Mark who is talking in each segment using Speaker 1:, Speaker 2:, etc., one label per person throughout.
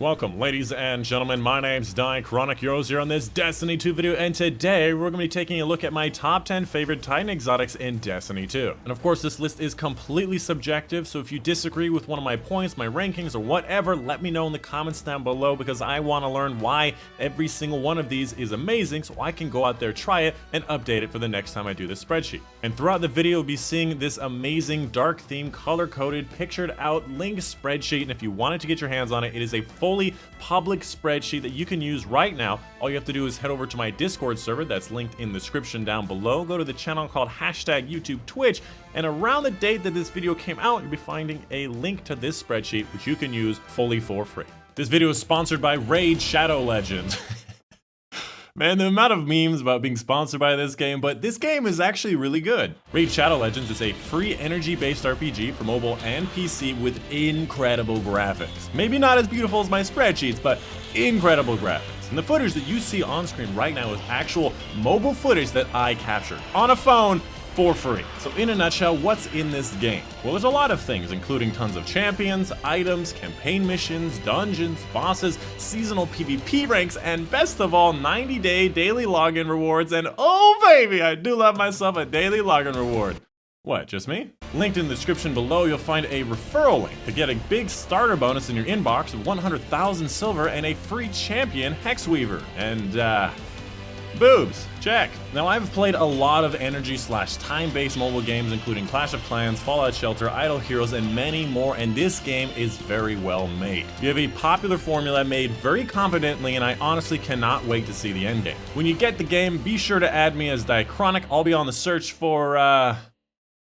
Speaker 1: Welcome, ladies and gentlemen. My name's Undying Chronic Heroes here on this Destiny 2 video, and today we're going to be taking a look at my top 10 favorite Titan exotics in Destiny 2. And of course, this list is completely subjective, so if you disagree with one of my points, my rankings, or whatever, let me know in the comments down below, because I want to learn why every single one of these is amazing, so I can go out there, try it, and update it for the next time I do this spreadsheet. And throughout the video, you'll be seeing this amazing dark theme, color-coded, pictured-out, linked spreadsheet, and if you wanted to get your hands on it, it is a fully public spreadsheet that you can use right now. All you have to do is head over to my Discord server that's linked in the description down below. Go to the channel called #YouTube Twitch, and around the date that this video came out, you'll be finding a link to this spreadsheet, which you can use fully for free. This video is sponsored by Raid Shadow Legends. Man, the amount of memes about being sponsored by this game, but this game is actually really good. Raid Shadow Legends is a free energy-based RPG for mobile and PC with incredible graphics. Maybe not as beautiful as my spreadsheets, but incredible graphics. And the footage that you see on screen right now is actual mobile footage that I captured on a phone for free. So in a nutshell, what's in this game? Well, there's a lot of things, including tons of champions, items, campaign missions, dungeons, bosses, seasonal PvP ranks, and best of all, 90-day daily login rewards. And oh baby, I do love myself a daily login reward. What, just me? Linked in the description below, you'll find a referral link to get a big starter bonus in your inbox of 100,000 silver and a free champion Hexweaver. And boobs, check. Now, I've played a lot of energy/time-based mobile games, including Clash of Clans, Fallout Shelter, Idle Heroes, and many more, and this game is very well made. You have a popular formula made very competently, and I honestly cannot wait to see the endgame. When you get the game, be sure to add me as Diachronic. I'll be on the search for,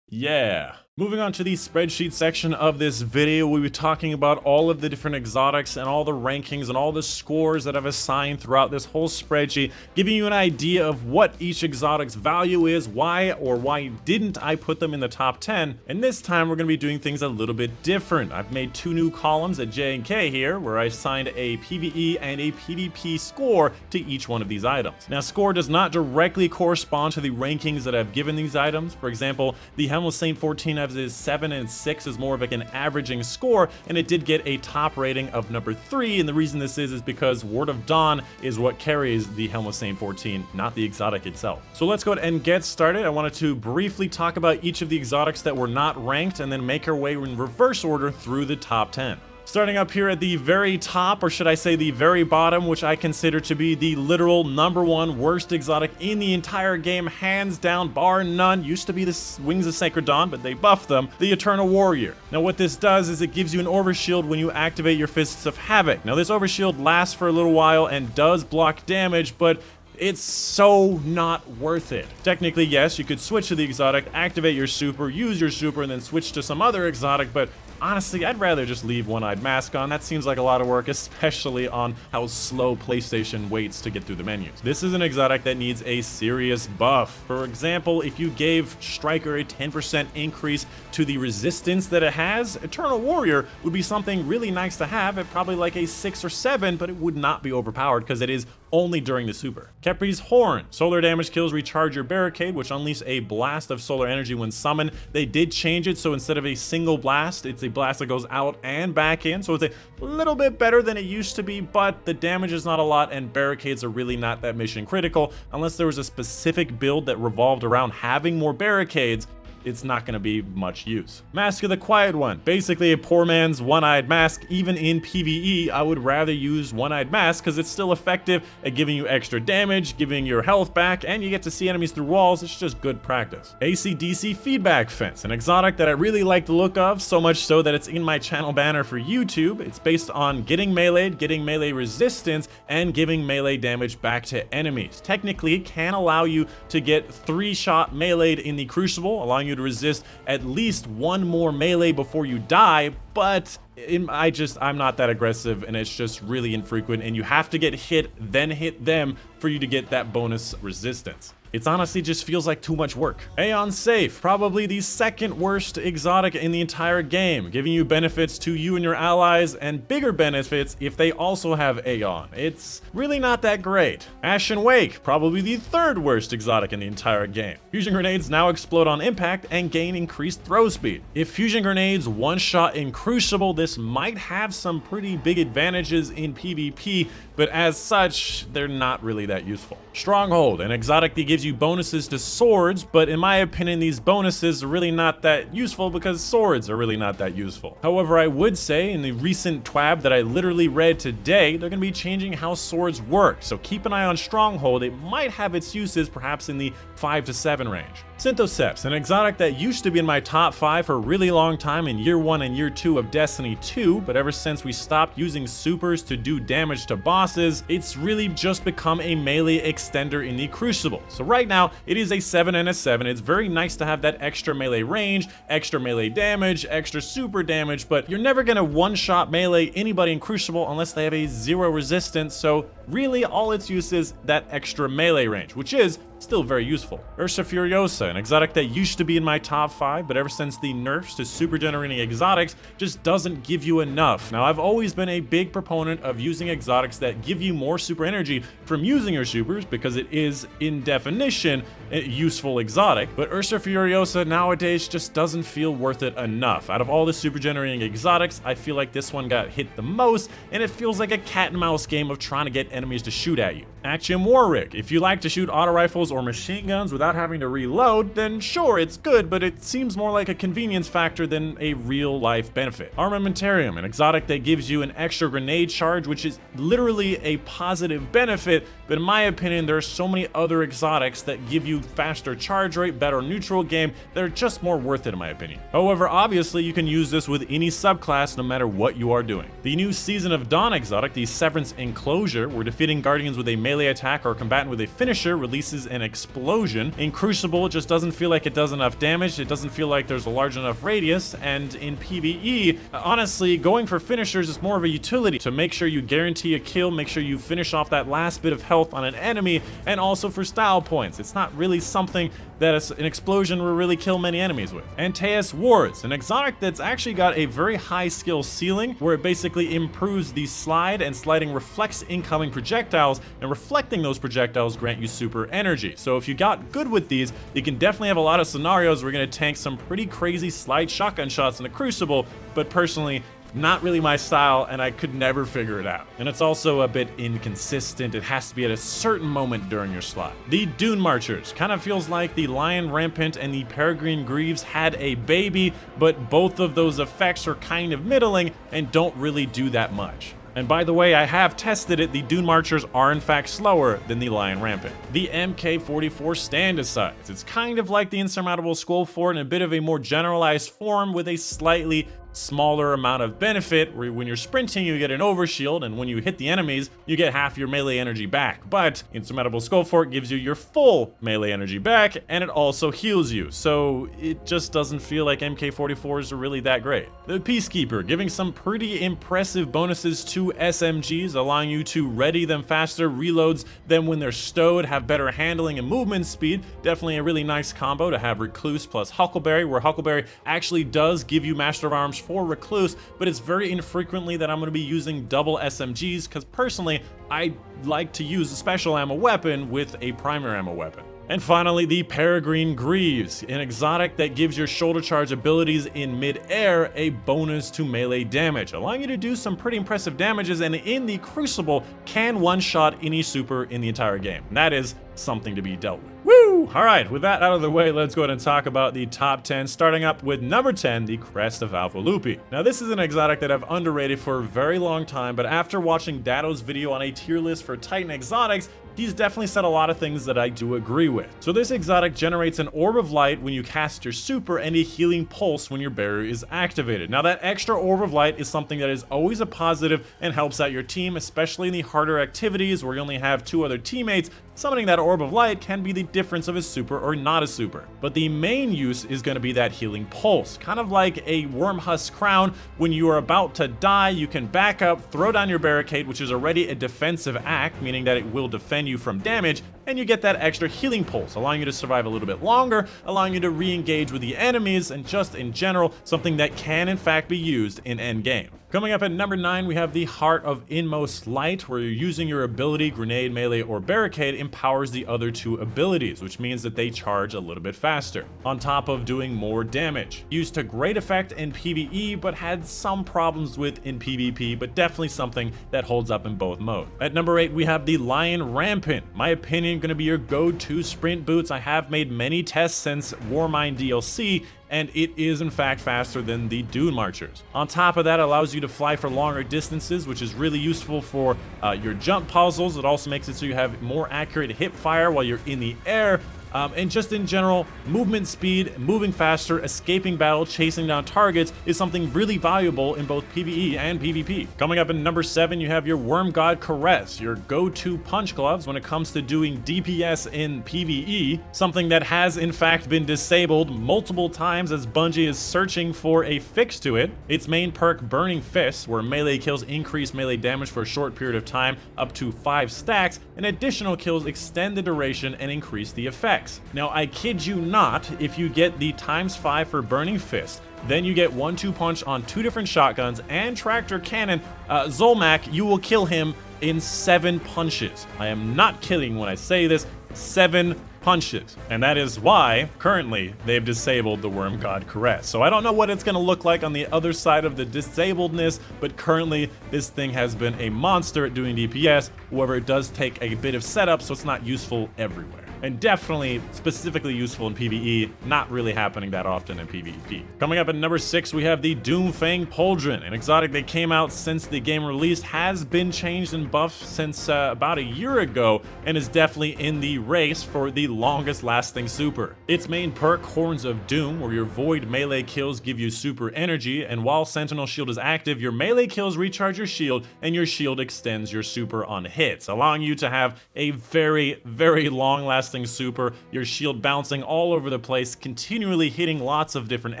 Speaker 1: yeah. Moving on to the spreadsheet section of this video, we'll be talking about all of the different exotics and all the rankings and all the scores that I've assigned throughout this whole spreadsheet, giving you an idea of what each exotic's value is, why or why didn't I put them in the top 10, and this time we're going to be doing things a little bit different. I've made two new columns at J and K here, where I assigned a PvE and a PvP score to each one of these items. Now, score does not directly correspond to the rankings that I've given these items. For example, the Helm of Saint 14 is 7 and 6 is more of like an averaging score, and it did get a top rating of number 3, and the reason this is because Word of Dawn is what carries the Helm of Saint 14, not the exotic itself. So let's go ahead and get started. I wanted to briefly talk about each of the exotics that were not ranked, and then make our way in reverse order through the top 10. Starting up here at the very top, or should I say the very bottom, which I consider to be the literal #1 worst exotic in the entire game, hands down, bar none. Used to be the Wings of Sacred Dawn, but they buffed them, the Eternal Warrior. Now what this does is it gives you an overshield when you activate your Fists of Havoc. Now this overshield lasts for a little while and does block damage, but it's so not worth it. Technically, yes, you could switch to the exotic, activate your super, use your super, and then switch to some other exotic, but honestly, I'd rather just leave One-Eyed Mask on. That seems like a lot of work, especially on how slow PlayStation waits to get through the menus. This is an exotic that needs a serious buff. For example, if you gave Striker a 10% increase to the resistance that it has, Eternal Warrior would be something really nice to have at probably like a 6 or 7, but it would not be overpowered because it is only during the super. Kepri's Horn. Solar damage kills recharge your barricade, which unleash a blast of solar energy when summoned. They did change it, so instead of a single blast, it's a blast that goes out and back in, so it's a little bit better than it used to be, but the damage is not a lot, and barricades are really not that mission critical. Unless there was a specific build that revolved around having more barricades, it's not going to be much use. Mask of the Quiet One. Basically a poor man's One-Eyed Mask. Even in PvE, I would rather use One-Eyed Mask because it's still effective at giving you extra damage, giving your health back, and you get to see enemies through walls. It's just good practice. AC/DC Feedback Fence. An exotic that I really like the look of, so much so that it's in my channel banner for YouTube. It's based on getting meleeed, getting melee resistance, and giving melee damage back to enemies. Technically, it can allow you to get 3-shot meleeed in the Crucible, allowing you to resist at least 1 more melee before you die, but I'm not that aggressive, and it's just really infrequent, and you have to get hit, then hit them for you to get that bonus resistance. It honestly just feels like too much work. Aeon Safe, probably the second worst exotic in the entire game, giving you benefits to you and your allies and bigger benefits if they also have Aeon. It's really not that great. Ashen Wake, probably the third worst exotic in the entire game. Fusion grenades now explode on impact and gain increased throw speed. If fusion grenades one-shot in Crucible, this might have some pretty big advantages in PvP, but as such, they're not really that useful. Stronghold, an exotic that gives you bonuses to swords, but in my opinion, these bonuses are really not that useful because swords are really not that useful. However, I would say in the recent TWAB that I literally read today, they're going to be changing how swords work, so keep an eye on Stronghold. It might have its uses perhaps in the 5 to 7 range. Synthoceps, an exotic that used to be in my top 5 for a really long time in year 1 and year 2 of Destiny 2, but ever since we stopped using supers to do damage to bosses, it's really just become a melee extender in the Crucible. So right now, it is a 7 and a 7. It's very nice to have that extra melee range, extra melee damage, extra super damage, but you're never gonna one-shot melee anybody in Crucible unless they have a 0 resistance, so really all its use is that extra melee range, which is still very useful. Ursa Furiosa, an exotic that used to be in my top 5, but ever since the nerfs to super generating exotics, just doesn't give you enough. Now, I've always been a big proponent of using exotics that give you more super energy from using your supers, because it is, in definition, a useful exotic, but Ursa Furiosa nowadays just doesn't feel worth it enough. Out of all the super generating exotics, I feel like this one got hit the most, and it feels like a cat and mouse game of trying to get enemies to shoot at you. Action Warwick, if you like to shoot auto rifles or machine guns without having to reload, then sure, it's good, but it seems more like a convenience factor than a real life benefit. Armamentarium, an exotic that gives you an extra grenade charge, which is literally a positive benefit, but in my opinion, there are so many other exotics that give you faster charge rate, better neutral game, that are just more worth it in my opinion. However, obviously you can use this with any subclass no matter what you are doing. The new Season of Dawn exotic, the Severance Enclosure, where defeating guardians with a melee attack or combatant with a finisher releases an explosion. In Crucible, it just doesn't feel like it does enough damage, it doesn't feel like there's a large enough radius, and in PvE, honestly, going for finishers is more of a utility to make sure you guarantee a kill, make sure you finish off that last bit of health on an enemy, and also for style points. It's not really something that an explosion will really kill many enemies with. Antaeus Wards, an exotic that's actually got a very high skill ceiling, where it basically improves the slide, and sliding reflects incoming projectiles, and reflecting those projectiles grant you super energy. So if you got good with these, you can definitely have a lot of scenarios where you're gonna tank some pretty crazy slide shotgun shots in the Crucible, but personally, not really my style, and I could never figure it out. And it's also a bit inconsistent. It has to be at a certain moment during your slot. The Dune Marchers kind of feels like the Lion Rampant and the Peregrine Greaves had a baby, but both of those effects are kind of middling and don't really do that much. And by the way, I have tested it, the Dune Marchers are in fact slower than the Lion Rampant. The MK44 Stand-Asides. It's kind of like the Insurmountable Skull Fort in a bit of a more generalized form with a slightly smaller amount of benefit, where when you're sprinting you get an overshield, and when you hit the enemies you get half your melee energy back. But Insurmountable Skull Fort gives you your full melee energy back, and it also heals you, so it just doesn't feel like MK44s are really that great. The Peacekeeper, giving some pretty impressive bonuses to SMGs, allowing you to ready them faster, reloads them when they're stowed, have better handling and movement speed. Definitely a really nice combo to have Recluse plus Huckleberry, where Huckleberry actually does give you Master of Arms for Recluse, but it's very infrequently that I'm going to be using double SMGs, because personally I like to use a special ammo weapon with a primary ammo weapon. And finally, the Peregrine Greaves, an exotic that gives your shoulder charge abilities in mid-air a bonus to melee damage, allowing you to do some pretty impressive damages, and in the Crucible can one-shot any super in the entire game. And that is something to be dealt with. Woo! Alright, with that out of the way, let's go ahead and talk about the top 10, starting up with number 10, the Crest of Alpha Lupi. Now, this is an exotic that I've underrated for a very long time, but after watching Dato's video on a tier list for Titan exotics, he's definitely said a lot of things that I do agree with. So this exotic generates an orb of light when you cast your super, and a healing pulse when your barrier is activated. Now, that extra orb of light is something that is always a positive and helps out your team, especially in the harder activities where you only have 2 other teammates. Summoning that orb of light can be the difference of a super or not a super. But the main use is going to be that healing pulse, kind of like a Wormhusk Crown. When you are about to die, you can back up, throw down your barricade, which is already a defensive act, meaning that it will defend you from damage, and you get that extra healing pulse, allowing you to survive a little bit longer, allowing you to re-engage with the enemies, and just in general, something that can in fact be used in endgame. Coming up at number 9, we have the Heart of Inmost Light, where you're using your ability, grenade, melee, or barricade empowers the other 2 abilities, which means that they charge a little bit faster, on top of doing more damage. Used to great effect in PvE, but had some problems with in PvP, but definitely something that holds up in both modes. At number 8, we have the Lion Rampant. My opinion, going to be your go-to sprint boots. I have made many tests since Warmind DLC, and it is in fact faster than the Dune Marchers. On top of that, it allows you to fly for longer distances, which is really useful for your jump puzzles. It also makes it so you have more accurate hip fire while you're in the air. And just in general, movement speed, moving faster, escaping battle, chasing down targets is something really valuable in both PvE and PvP. Coming up in number 7, you have your Worm God Caress, your go-to punch gloves when it comes to doing DPS in PvE, something that has in fact been disabled multiple times as Bungie is searching for a fix to it. Its main perk, Burning Fist, where melee kills increase melee damage for a short period of time, up to 5 stacks, and additional kills extend the duration and increase the effect. Now, I kid you not, if you get the ×5 for Burning Fist, then you get 1-2 punch on 2 different shotguns and tractor cannon, Zolmak, you will kill him in 7 punches. I am not kidding when I say this, 7 punches. And that is why, currently, they've disabled the Worm God Caress. So I don't know what it's going to look like on the other side of the disabledness, but currently, this thing has been a monster at doing DPS. However, it does take a bit of setup, so it's not useful everywhere. And definitely specifically useful in PvE, not really happening that often in PvP. Coming up at number 6, we have the Doomfang Pauldron, an exotic that came out since the game released, has been changed and buffed since about a year ago, and is definitely in the race for the longest lasting super. Its main perk, Horns of Doom, where your void melee kills give you super energy, and while Sentinel Shield is active, your melee kills recharge your shield, and your shield extends your super on hits, allowing you to have a very, very long lasting super, your shield bouncing all over the place, continually hitting lots of different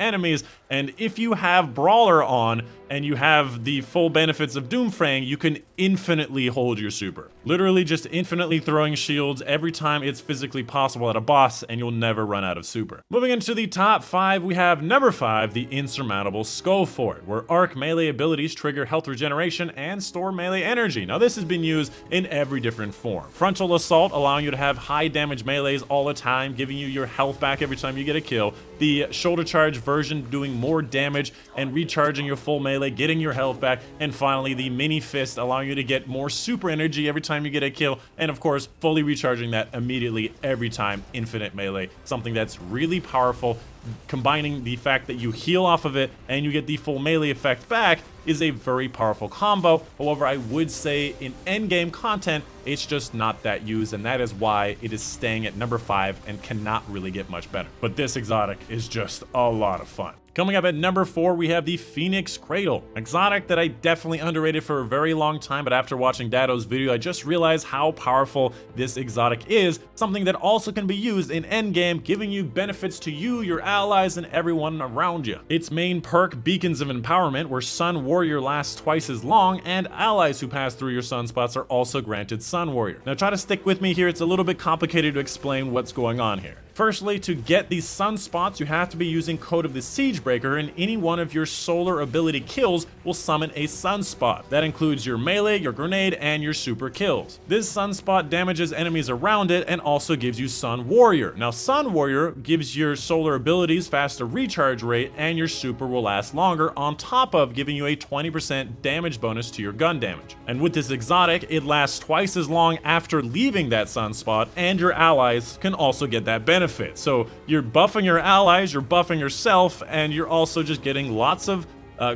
Speaker 1: enemies, and if you have Brawler on and you have the full benefits of Doomfang, you can infinitely hold your super. Literally just infinitely throwing shields every time it's physically possible at a boss, and you'll never run out of super. Moving into the top 5, we have number 5, the Insurmountable Skullfort, where arc melee abilities trigger health regeneration and store melee energy. Now this has been used in every different form. Frontal Assault, allowing you to have high damage melees all the time, giving you your health back every time you get a kill. The Shoulder Charge version, doing more damage and recharging your full melee, getting your health back. And finally, the Mini Fist, allowing you to get more super energy every time you get a kill. And of course, fully recharging that immediately every time, infinite melee. Something that's really powerful. Combining the fact that you heal off of it and you get the full melee effect back is a very powerful combo. However, I would say in endgame content, it's just not that used, and that is why it is staying at number 5 and cannot really get much better. But this exotic is just a lot of fun. Coming up at number 4, we have the Phoenix Cradle. Exotic that I definitely underrated for a very long time, but after watching Dado's video, I just realized how powerful this exotic is. Something that also can be used in endgame, giving you benefits to you, your allies, and everyone around you. Its main perk, Beacons of Empowerment, where Sun Warrior lasts twice as long, and allies who pass through your sunspots are also granted Sun Warrior. Now try to stick with me here, it's a little bit complicated to explain what's going on here. Firstly, to get these sunspots, you have to be using Code of the Siegebreaker, and any one of your solar ability kills will summon a sunspot. That includes your melee, your grenade, and your super kills. This sunspot damages enemies around it and also gives you Sun Warrior. Now, Sun Warrior gives your solar abilities faster recharge rate, and your super will last longer, on top of giving you a 20% damage bonus to your gun damage. And with this exotic, it lasts twice as long after leaving that sunspot, and your allies can also get that benefit. So you're buffing your allies, you're buffing yourself, and you're also just getting lots of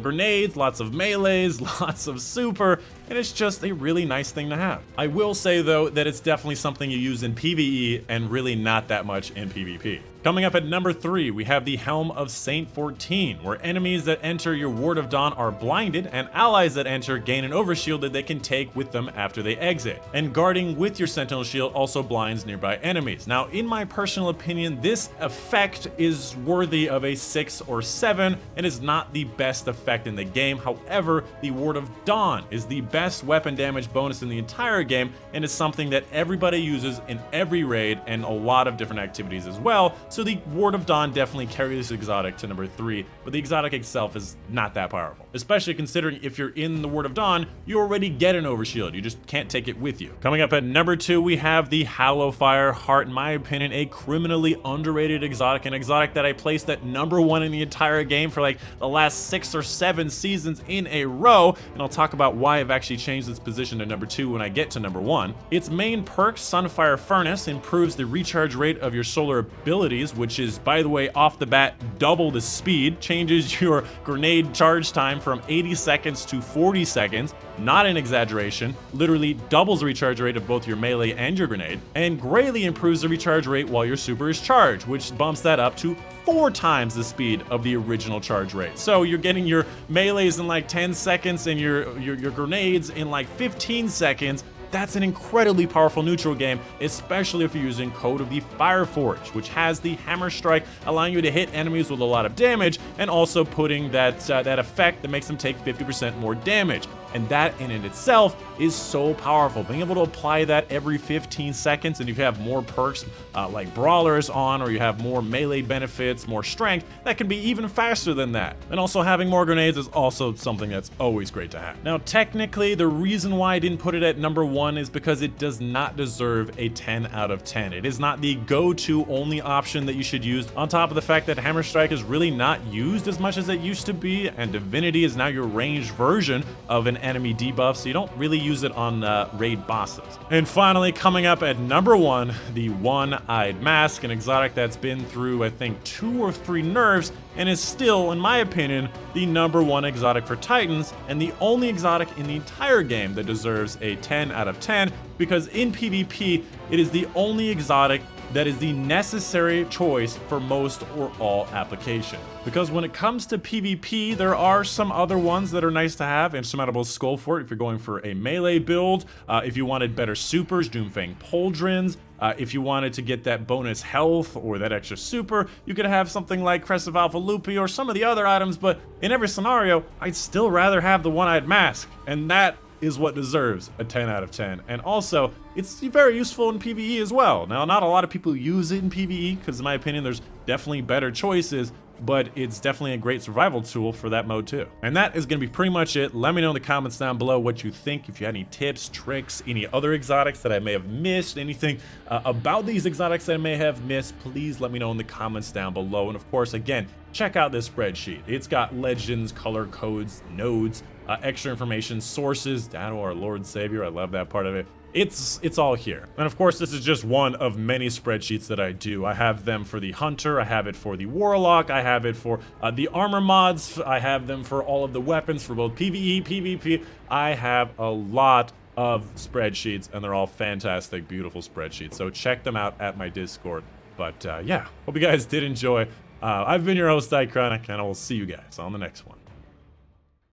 Speaker 1: grenades, lots of melees, lots of super, and it's just a really nice thing to have. I will say though that it's definitely something you use in PvE and really not that much in PvP. Coming up at number 3, we have the Helm of Saint 14, where enemies that enter your Ward of Dawn are blinded, and allies that enter gain an overshield that they can take with them after they exit. And guarding with your Sentinel Shield also blinds nearby enemies. Now, in my personal opinion, this effect is worthy of a 6 or 7, and is not the best effect in the game. However, the Ward of Dawn is the best weapon damage bonus in the entire game, and is something that everybody uses in every raid and a lot of different activities as well. So the Ward of Dawn definitely carries this exotic to number 3, but the exotic itself is not that powerful, especially considering if you're in the Ward of Dawn, you already get an overshield, you just can't take it with you. Coming up at number 2, we have the Hallowfire Heart, in my opinion, a criminally underrated exotic, an exotic that I placed at number 1 in the entire game for like the last 6 or 7 seasons in a row, and I'll talk about why I've actually changed its position to number 2 when I get to number 1. Its main perk, Sunfire Furnace, improves the recharge rate of your solar abilities, which is, by the way, off the bat, double the speed, changes your grenade charge time from 80 seconds to 40 seconds, not an exaggeration, literally doubles the recharge rate of both your melee and your grenade, and greatly improves the recharge rate while your super is charged, which bumps that up to 4 times the speed of the original charge rate. So you're getting your melees in like 10 seconds and your grenades in like 15 seconds. That's an incredibly powerful neutral game, especially if you're using Code of the Fireforge, which has the Hammer Strike, allowing you to hit enemies with a lot of damage, and also putting that effect that makes them take 50% more damage. And that in itself is so powerful. Being able to apply that every 15 seconds, and if you have more perks like Brawlers on, or you have more melee benefits, more strength, that can be even faster than that. And also having more grenades is also something that's always great to have. Now, technically, the reason why I didn't put it at number 1 is because it does not deserve a 10 out of 10. It is not the go-to only option that you should use, on top of the fact that Hammer Strike is really not used as much as it used to be, and Divinity is now your ranged version of an enemy debuff, so you don't really use it on raid bosses. And finally, coming up at number 1, the One-Eyed Mask, an exotic that's been through, I think, 2 or 3 nerfs, and is still, in my opinion, the number 1 exotic for Titans, and the only exotic in the entire game that deserves a 10 out of 10, because in PvP, it is the only exotic that is the necessary choice for most or all application. Because when it comes to PvP, there are some other ones that are nice to have. Insurmountable Skullfort if you're going for a melee build, if you wanted better supers, Doomfang Pauldrons, if you wanted to get that bonus health or that extra super, you could have something like Crest of Alpha Lupi or some of the other items, but in every scenario, I'd still rather have the One-Eyed Mask, and that is what deserves a 10 out of 10. And also, it's very useful in PvE as well. Now, not a lot of people use it in PvE, because in my opinion, there's definitely better choices, but it's definitely a great survival tool for that mode too. And that is going to be pretty much it. Let me know in the comments down below what you think. If you had any tips, tricks, any other exotics that I may have missed, anything about these exotics that I may have missed, please let me know in the comments down below. And of course, again, check out this spreadsheet. It's got legends, color codes, nodes, extra information, sources, down to our Lord Savior. I love that part of it. It's all here. And of course, this is just one of many spreadsheets that I do. I have them for the Hunter, I have it for the Warlock, I have it for the armor mods, I have them for all of the weapons for both PvE, PvP. I have a lot of spreadsheets, and they're all fantastic, beautiful spreadsheets. So check them out at my Discord. But yeah, hope you guys did enjoy. I've been your host, Chronic, and I will see you guys on the next one.